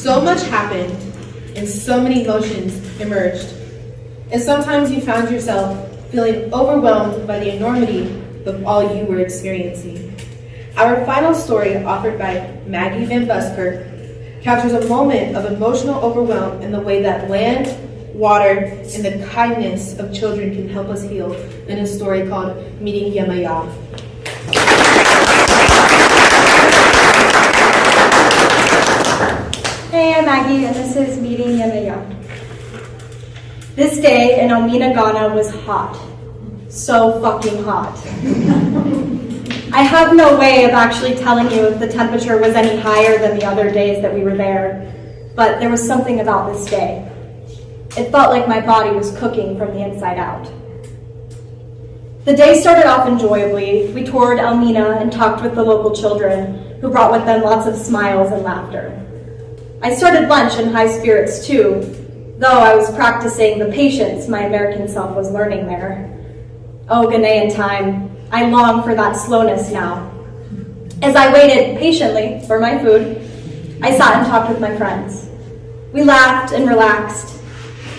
So much happened, and so many emotions emerged. And sometimes you found yourself feeling overwhelmed by the enormity of all you were experiencing. Our final story, authored by Maggie Van Buskirk, captures a moment of emotional overwhelm in the way that land, water, and the kindness of children can help us heal in a story called Meeting Yemanja. Hey, I'm Maggie, and this is Meeting Yemanja. This day in Elmina, Ghana was hot. So fucking hot. I have no way of actually telling you if the temperature was any higher than the other days that we were there, but there was something about this day. It felt like my body was cooking from the inside out. The day started off enjoyably. We toured Elmina and talked with the local children, who brought with them lots of smiles and laughter. I started lunch in high spirits too, though I was practicing the patience my American self was learning there. Oh, Ghanaian time, I long for that slowness now. As I waited patiently for my food, I sat and talked with my friends. We laughed and relaxed.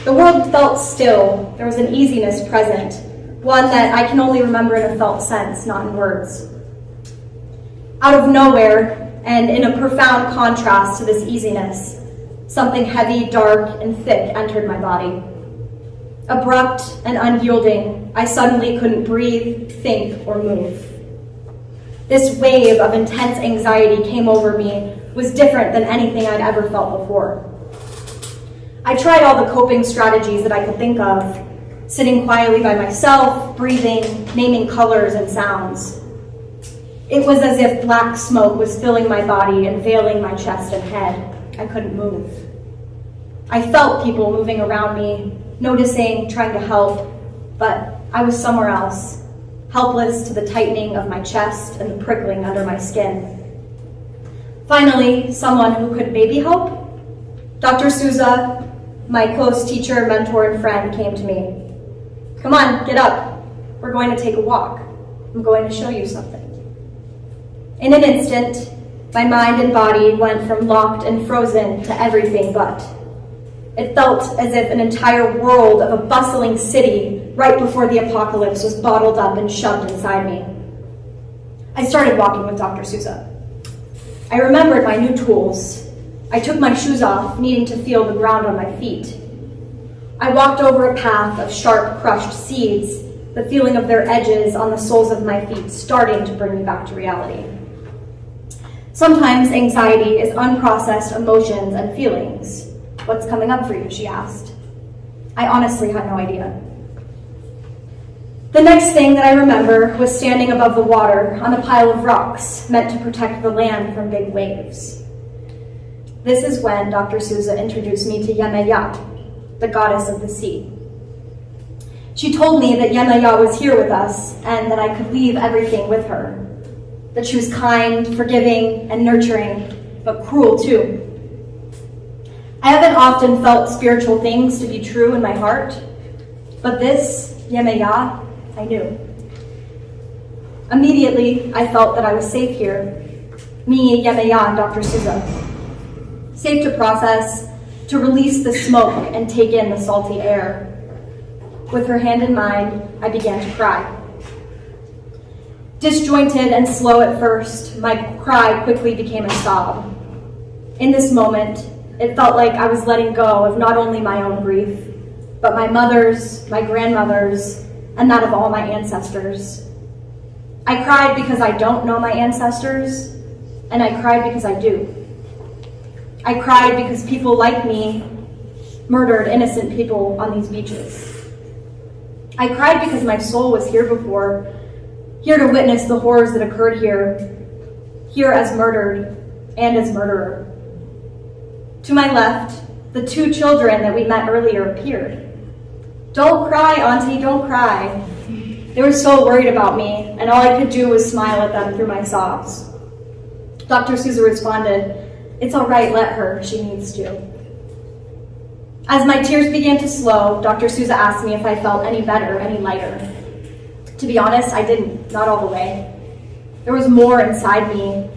The world felt still. There was an easiness present, one that I can only remember in a felt sense, not in words. Out of nowhere, and in a profound contrast to this easiness, something heavy, dark, and thick entered my body. Abrupt and unyielding, I suddenly couldn't breathe, think, or move. This wave of intense anxiety came over me, was different than anything I'd ever felt before. I tried all the coping strategies that I could think of, sitting quietly by myself, breathing, naming colors and sounds. It was as if black smoke was filling my body and veiling my chest and head. I couldn't move. I felt people moving around me, noticing, trying to help, but I was somewhere else, helpless to the tightening of my chest and the prickling under my skin. Finally, someone who could maybe help? Dr. Souza, my close teacher, mentor, and friend, came to me. Come on, get up. We're going to take a walk. I'm going to show you something. In an instant, my mind and body went from locked and frozen to everything but. It felt as if an entire world of a bustling city right before the apocalypse was bottled up and shoved inside me. I started walking with Dr. Souza. I remembered my new tools. I took my shoes off, needing to feel the ground on my feet. I walked over a path of sharp, crushed seeds, the feeling of their edges on the soles of my feet starting to bring me back to reality. Sometimes anxiety is unprocessed emotions and feelings. What's coming up for you, she asked. I honestly had no idea. The next thing that I remember was standing above the water on a pile of rocks meant to protect the land from big waves. This is when Dr. Souza introduced me to Yemanja, the goddess of the sea. She told me that Yemanja was here with us and that I could leave everything with her. That she was kind, forgiving, and nurturing, but cruel too. I haven't often felt spiritual things to be true in my heart, but this, Yemanja, I knew. Immediately, I felt that I was safe here. Me, Yemanja, and Dr. Souza. Safe to process, to release the smoke and take in the salty air. With her hand in mine, I began to cry. Disjointed and slow at first, my cry quickly became a sob. In this moment, it felt like I was letting go of not only my own grief, but my mother's, my grandmother's, and that of all my ancestors. I cried because I don't know my ancestors, and I cried because I do. I cried because people like me murdered innocent people on these beaches. I cried because my soul was here before, here to witness the horrors that occurred here as murdered and as murderer. To my left, the two children that we met earlier appeared. Don't cry, Auntie, don't cry. They were so worried about me, and all I could do was smile at them through my sobs. Dr. Souza responded, "It's all right, let her, she needs to." As my tears began to slow, Dr. Souza asked me if I felt any better, any lighter. To be honest, I didn't, not all the way. There was more inside me.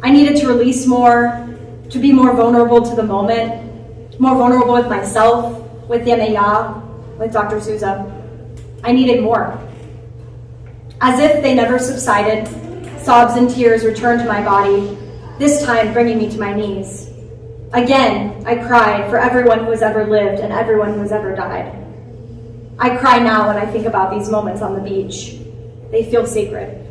I needed to release more, to be more vulnerable to the moment, more vulnerable with myself, with Yemanja, with Dr. Souza. I needed more. As if they never subsided, sobs and tears returned to my body, this time bringing me to my knees. Again, I cried for everyone who has ever lived and everyone who has ever died. I cry now when I think about these moments on the beach. They feel sacred.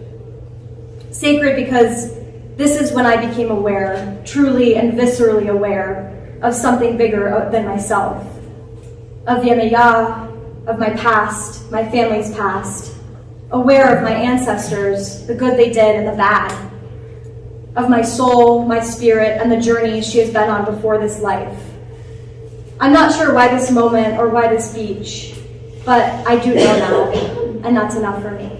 Sacred because this is when I became aware, truly and viscerally aware, of something bigger than myself. Of Yemanja, of my past, my family's past. Aware of my ancestors, the good they did and the bad. Of my soul, my spirit, and the journey she has been on before this life. I'm not sure why this moment or why this beach, but I do know now, and that's enough for me.